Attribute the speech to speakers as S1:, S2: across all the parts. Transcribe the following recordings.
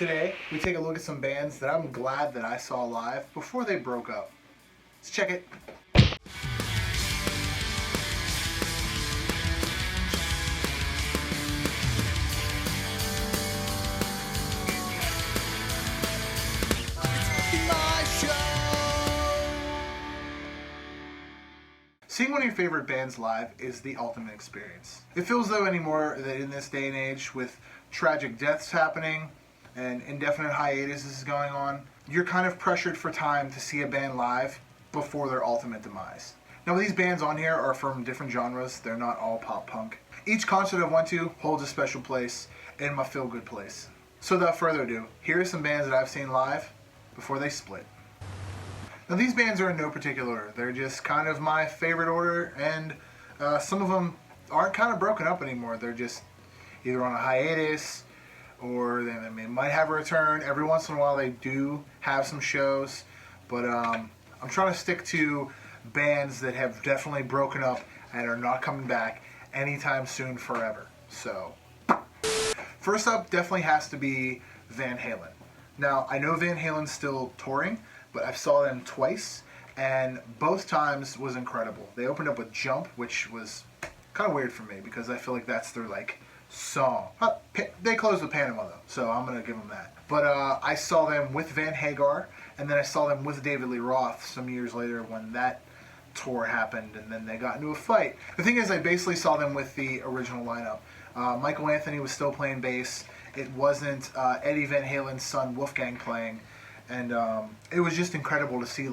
S1: Today, we take a look at some bands that I'm glad that I saw live before they broke up. Let's check it. Seeing one of your favorite bands live is the ultimate experience. It feels though anymore that in this day and age with tragic deaths happening and indefinite hiatuses going on, you're kind of pressured for time to see a band live before their ultimate demise. Now these bands on here are from different genres, they're not all pop punk. Each concert I've went to holds a special place in my feel-good place. So without further ado, here are some bands that I've seen live before they split. Now these bands are in no particular order, they're just kind of my favorite order, and some of them aren't kind of broken up anymore. They're just either on a hiatus or they might have a return. Every once in a while they do have some shows, but I'm trying to stick to bands that have definitely broken up and are not coming back anytime soon forever. So first up definitely has to be Van Halen. Now I know Van Halen's still touring, but I saw them twice, and both times was incredible. They opened up with Jump, which was kind of weird for me because I feel like that's their song. They closed with Panama though, so I'm gonna give them that. But I saw them with Van Hagar, and then I saw them with David Lee Roth some years later when that tour happened, and then they got into a fight. The thing is, I basically saw them with the original lineup. Michael Anthony was still playing bass. It wasn't Eddie Van Halen's son Wolfgang playing. And it was just incredible to see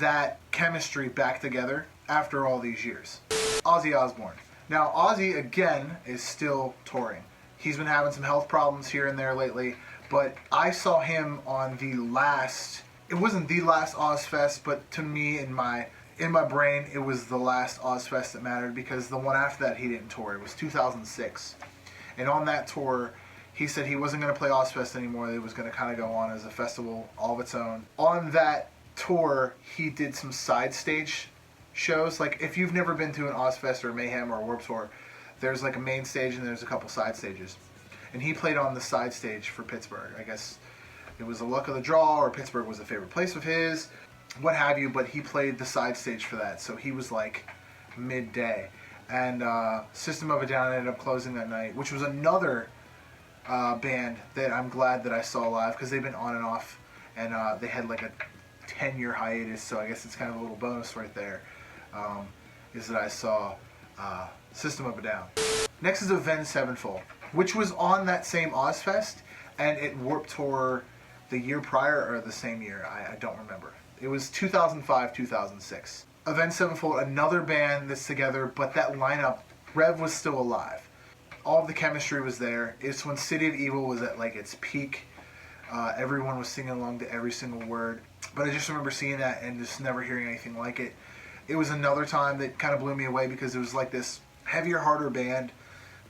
S1: that chemistry back together after all these years. Ozzy Osbourne. Now Ozzy again is still touring. He's been having some health problems here and there lately, but I saw him on the last, it wasn't the last Ozfest, but to me in my brain it was the last Ozfest that mattered, because the one after that he didn't tour. It was 2006. And on that tour he said he wasn't going to play Ozfest anymore. It was going to kind of go on as a festival all of its own. On that tour, he did some side stage shows. Like, if you've never been to an Ozfest or Mayhem or Warped Tour, there's a main stage and there's a couple side stages. And he played on the side stage for Pittsburgh. I guess it was the luck of the draw, or Pittsburgh was a favorite place of his, what have you, but he played the side stage for that. So he was midday. And System of a Down ended up closing that night, which was another band that I'm glad that I saw live, because they've been on and off, and they had a 10-year hiatus, so I guess it's kind of a little bonus right there, is that I saw System of a Down. Next is Avenged Sevenfold, which was on that same Ozfest, and it Warped Tour the year prior, or the same year, I don't remember. It was 2005, 2006. Avenged Sevenfold, another band that's together, but that lineup, Rev was still alive. All of the chemistry was there. It's when City of Evil was at its peak. Everyone was singing along to every single word. But I just remember seeing that and just never hearing anything like it. It was another time that kind of blew me away, because it was this heavier, harder band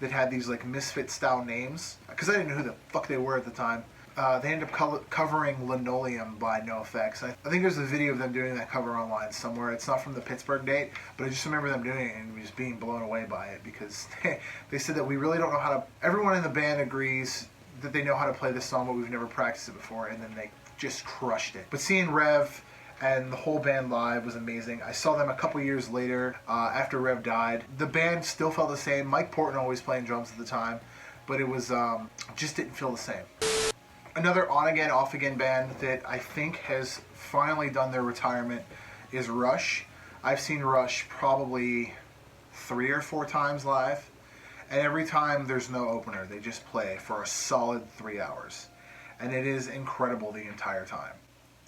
S1: that had these misfit style names. Because I didn't know who the fuck they were at the time. They ended up covering Linoleum by NoFX. I think there's a video of them doing that cover online somewhere. It's not from the Pittsburgh date, but I just remember them doing it and just being blown away by it, because they said that we really don't know how to... Everyone in the band agrees that they know how to play this song, but we've never practiced it before, and then they just crushed it. But seeing Rev and the whole band live was amazing. I saw them a couple years later, after Rev died. The band still felt the same. Mike Portnoy was playing drums at the time, but it was just didn't feel the same. Another on-again, off-again band that I think has finally done their retirement is Rush. I've seen Rush probably 3 or 4 times live, and every time there's no opener. They just play for a solid 3 hours, and it is incredible the entire time.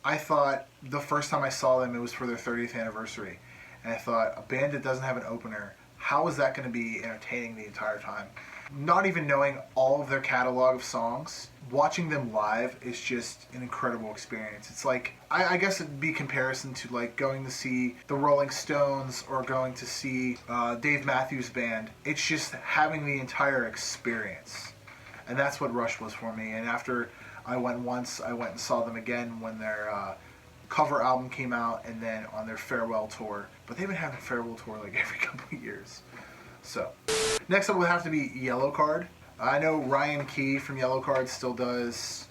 S1: I thought the first time I saw them, it was for their 30th anniversary, and I thought, a band that doesn't have an opener, how is that going to be entertaining the entire time? Not even knowing all of their catalog of songs, watching them live is just an incredible experience. It's I guess it'd be comparison to going to see the Rolling Stones or going to see Dave Matthews Band. It's just having the entire experience. And that's what Rush was for me. And after I went once, I went and saw them again when their cover album came out, and then on their farewell tour. But they've been having a farewell tour every couple of years. So, next up would have to be Yellowcard. I know Ryan Key from Yellowcard still does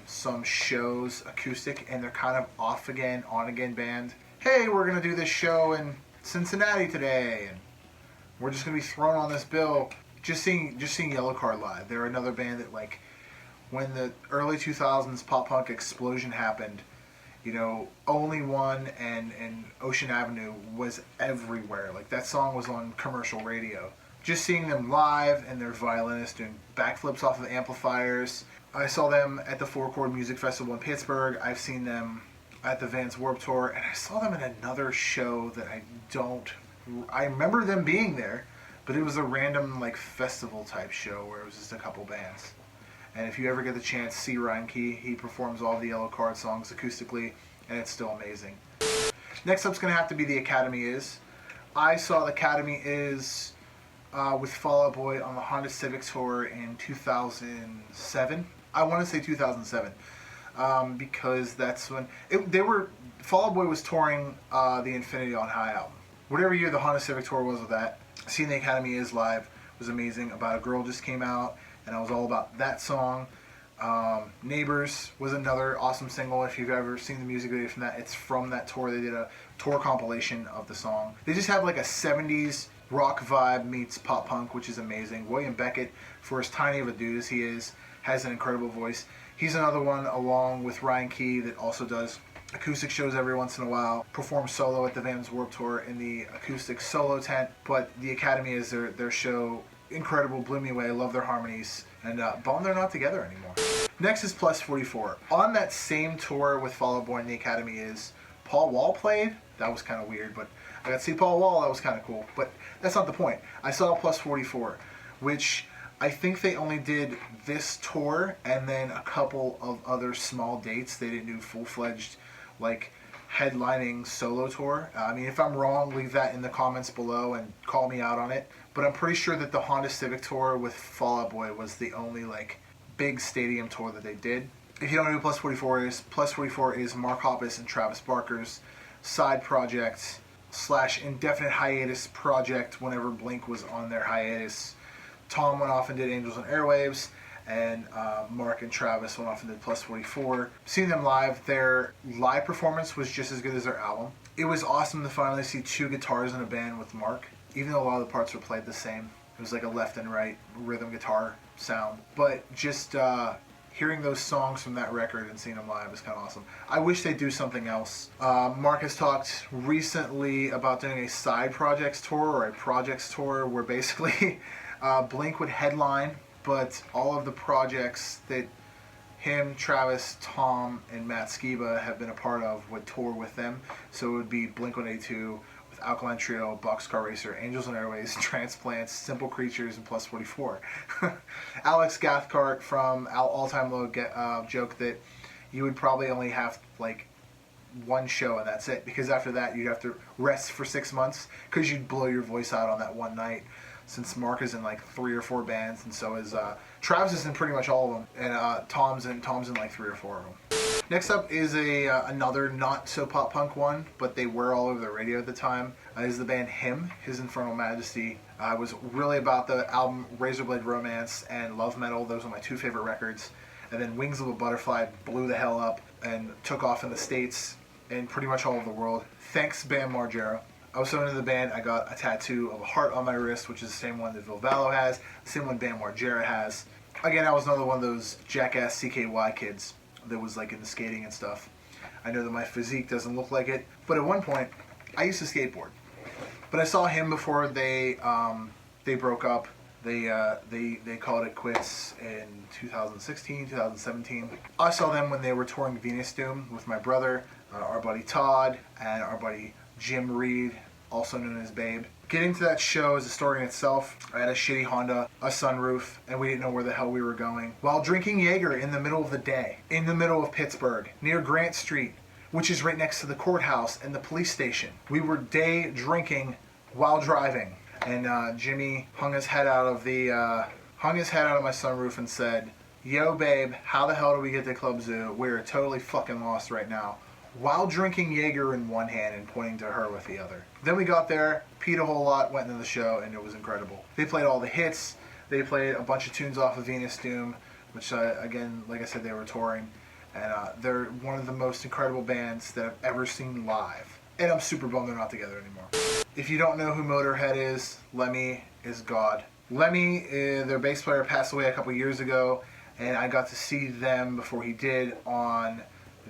S1: some shows acoustic, and they're kind of off again, on again band. Hey, we're gonna do this show in Cincinnati today, and we're just gonna be thrown on this bill. Just seeing Yellowcard live. They're another band that, like, when the early 2000s pop punk explosion happened, you know, Only One and Ocean Avenue was everywhere. Like, that song was on commercial radio. Just seeing them live and their violinist doing backflips off of amplifiers. I saw them at the Four Chord Music Festival in Pittsburgh. I've seen them at the Vans Warped Tour, and I saw them in another show that I remember them being there, but it was a random, like, festival type show where it was just a couple bands. And if you ever get the chance, see Ryan Key. He performs all the Yellowcard songs acoustically, and it's still amazing. Next up's going to have to be The Academy Is. I saw The Academy Is with Fall Out Boy on the Honda Civic Tour in 2007. I want to say 2007, because that's when Fall Out Boy was touring the Infinity on High album. Whatever year the Honda Civic Tour was with that, seeing The Academy Is live was amazing. About a Girl just came out, and I was all about that song. Neighbors was another awesome single. If you've ever seen the music video from that, it's from that tour. They did a tour compilation of the song. They just have like a 70s rock vibe meets pop punk, which is amazing. William Beckett, for as tiny of a dude as he is, has an incredible voice. He's another one, along with Ryan Key, that also does acoustic shows every once in a while, performs solo at the Vans Warped Tour in the acoustic solo tent. But The Academy Is their show. Incredible, blew me away. I love their harmonies, and bummed they're not together anymore. Next is Plus 44. On that same tour with Fall Out Boy and The Academy Is, Paul Wall played. That was kind of weird, but I got to see Paul Wall. That was kind of cool, but that's not the point. I saw Plus 44, which I think they only did this tour and then a couple of other small dates. They didn't do full-fledged, like, headlining solo tour. I mean, if I'm wrong, leave that in the comments below and call me out on it. But I'm pretty sure that the Honda Civic Tour with Fall Out Boy was the only, like, big stadium tour that they did. If you don't know who Plus 44 is, Plus 44 is Mark Hoppus and Travis Barker's side project / indefinite hiatus project whenever Blink was on their hiatus. Tom went off and did Angels on Airwaves, and Mark and Travis went off and did Plus 44. Seeing them live, their live performance was just as good as their album. It was awesome to finally see two guitars in a band with Mark, even though a lot of the parts were played the same. It was like a left and right rhythm guitar sound. But just hearing those songs from that record and seeing them live is kind of awesome. I wish they'd do something else. Mark has talked recently about doing a side projects tour or a projects tour where basically Blink would headline, but all of the projects that him, Travis, Tom, and Matt Skiba have been a part of would tour with them. So it would be Blink-182 with Alkaline Trio, Boxcar Racer, Angels and Airways, Transplants, Simple Creatures, and Plus 44. Alex Cathcart from All Time Low joked that you would probably only have like one show and that's it, because after that you'd have to rest for 6 months because you'd blow your voice out on that one night. Since Mark is in like 3 or 4 bands, and so is Travis is in pretty much all of them, and Tom's in like 3 or 4 of them. Next up is another not so pop punk one, but they were all over the radio at the time. Is the band Him, His Infernal Majesty. I was really about the album Razorblade Romance and Love Metal. Those are my 2 favorite records. And then Wings of a Butterfly blew the hell up and took off in the States and pretty much all over the world. Thanks, Bam Margera. I was so into the band, I got a tattoo of a heart on my wrist, which is the same one that Vilvallo has, the same one Bam Margera has. Again, I was another one of those jackass CKY kids that was like into skating and stuff. I know that my physique doesn't look like it, but at one point, I used to skateboard. But I saw Him before they broke up. They called it quits in 2016, 2017. I saw them when they were touring Venus Doom with my brother, our buddy Todd, and our buddy Jim Reed, also known as Babe. Getting to that show is a story in itself. I had a shitty Honda, a sunroof, and we didn't know where the hell we were going. While drinking Jaeger in the middle of the day, in the middle of Pittsburgh, near Grant Street, which is right next to the courthouse and the police station. We were day drinking while driving, and Jimmy hung his head out of my sunroof and said, "Yo, babe, how the hell do we get to Club Zoo? We're totally fucking lost right now." While drinking Jaeger in one hand and pointing to her with the other. Then we got there, peed a whole lot, went into the show, and it was incredible. They played all the hits. They played a bunch of tunes off of Venus Doom. which again, like I said, they were touring, and they're one of the most incredible bands that I've ever seen live. And I'm super bummed they're not together anymore. If you don't know who Motorhead is, Lemmy is God. Lemmy, their bass player, passed away a couple years ago, and I got to see them before he did on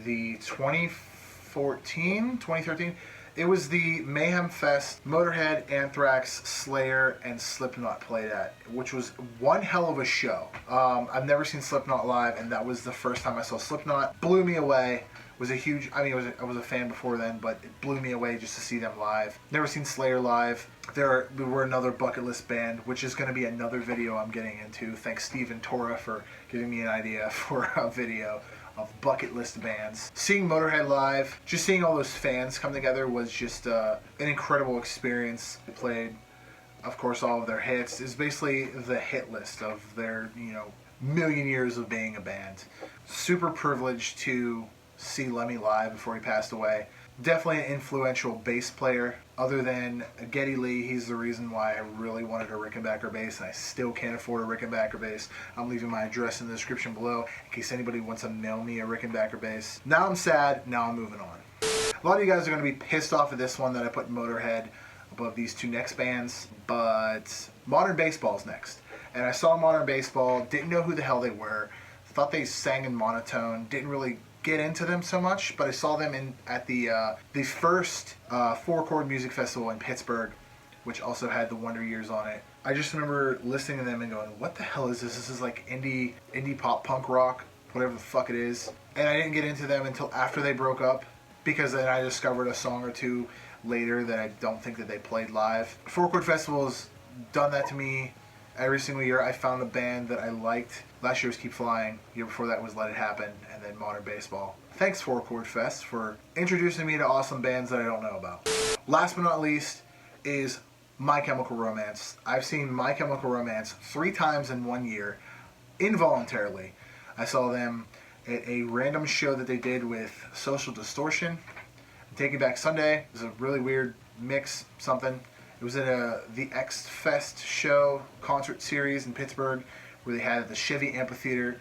S1: the 2013. It was the Mayhem Fest Motorhead, Anthrax, Slayer, and Slipknot played at, which was one hell of a show. I've never seen Slipknot live, and that was the first time I saw Slipknot. Blew me away. Was a huge, I mean, I was a fan before then, but it blew me away just to see them live. Never seen Slayer live. We were another bucket list band, which is going to be another video I'm getting into. Thanks Steve and Tora for giving me an idea for a video of bucket list bands. Seeing Motorhead live, just seeing all those fans come together was just an incredible experience. They played, of course, all of their hits. It's basically the hit list of their, million years of being a band. Super privileged to see Lemmy live before he passed away. Definitely an influential bass player. Other than Geddy Lee, he's the reason why I really wanted a Rickenbacker bass, and I still can't afford a Rickenbacker bass. I'm leaving my address in the description below in case anybody wants to mail me a Rickenbacker bass. Now I'm sad, now I'm moving on. A lot of you guys are going to be pissed off at this one that I put Motorhead above these two next bands, but Modern Baseball's next. And I saw Modern Baseball, didn't know who the hell they were, thought they sang in monotone, didn't really get into them so much, but I saw them at the first four-chord music festival in Pittsburgh, which also had the Wonder Years on it. I just remember listening to them and going, what the hell is this? This is like indie pop punk rock, whatever the fuck it is. And I didn't get into them until after they broke up, because then I discovered a song or two later that I don't think that they played live. Four-chord festivals done that to me every single year. I found a band that I liked. Last year was Keep Flying. The year before that was Let It Happen, and then Modern Baseball. Thanks, Four Chord Fest, for introducing me to awesome bands that I don't know about. Last but not least is My Chemical Romance. I've seen My Chemical Romance 3 times in 1 year, involuntarily. I saw them at a random show that they did with Social Distortion. Taking Back Sunday. It was a really weird mix, something. It was at the X Fest show concert series in Pittsburgh, where they had the Chevy Amphitheater,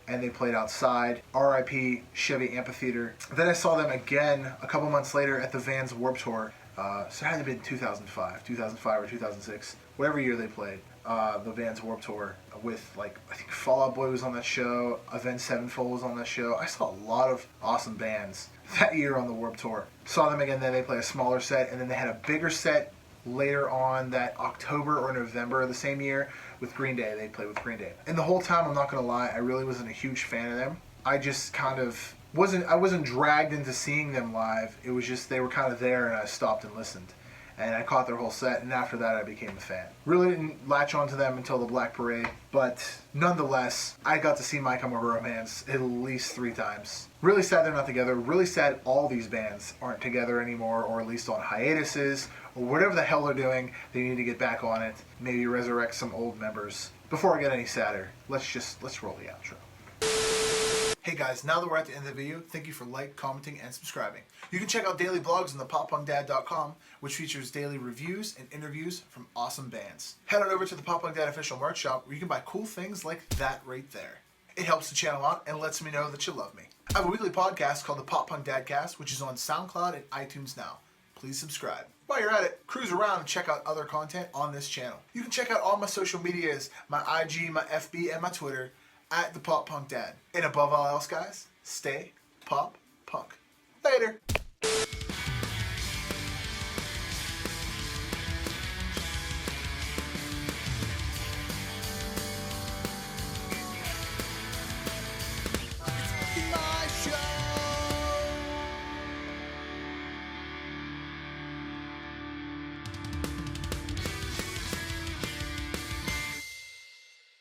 S1: and they played outside. R.I.P. Chevy Amphitheater. Then I saw them again a couple months later at the Vans Warped Tour. So it had to have been 2005 or 2006, whatever year they played. The Vans Warped Tour with, I think Fall Out Boy was on that show, Avenged Sevenfold was on that show. I saw a lot of awesome bands that year on the Warped Tour. Saw them again, then they played a smaller set, and then they had a bigger set later on that October or November of the same year with Green Day. They played with Green Day. And the whole time, I'm not going to lie, I really wasn't a huge fan of them. I just kind of wasn't dragged into seeing them live. It was just they were kind of there, and I stopped and listened. And I caught their whole set, and after that I became a fan. Really didn't latch onto them until the Black Parade, but nonetheless, I got to see My Chemical Romance at least 3 times. Really sad they're not together. Really sad all these bands aren't together anymore, or at least on hiatuses, or whatever the hell they're doing. They need to get back on it. Maybe resurrect some old members. Before I get any sadder, let's roll the outro. Hey guys, now that we're at the end of the video, thank you for commenting, and subscribing. You can check out daily blogs on thepoppunkdad.com, which features daily reviews and interviews from awesome bands. Head on over to the Pop Punk Dad official merch shop, where you can buy cool things like that right there. It helps the channel out and lets me know that you love me. I have a weekly podcast called the Pop Punk Dadcast, which is on SoundCloud and iTunes now. Please subscribe. While you're at it, cruise around and check out other content on this channel. You can check out all my social medias, my IG, my FB, and my Twitter, at the Pop Punk Dad. And above all else, guys, stay pop punk. Later.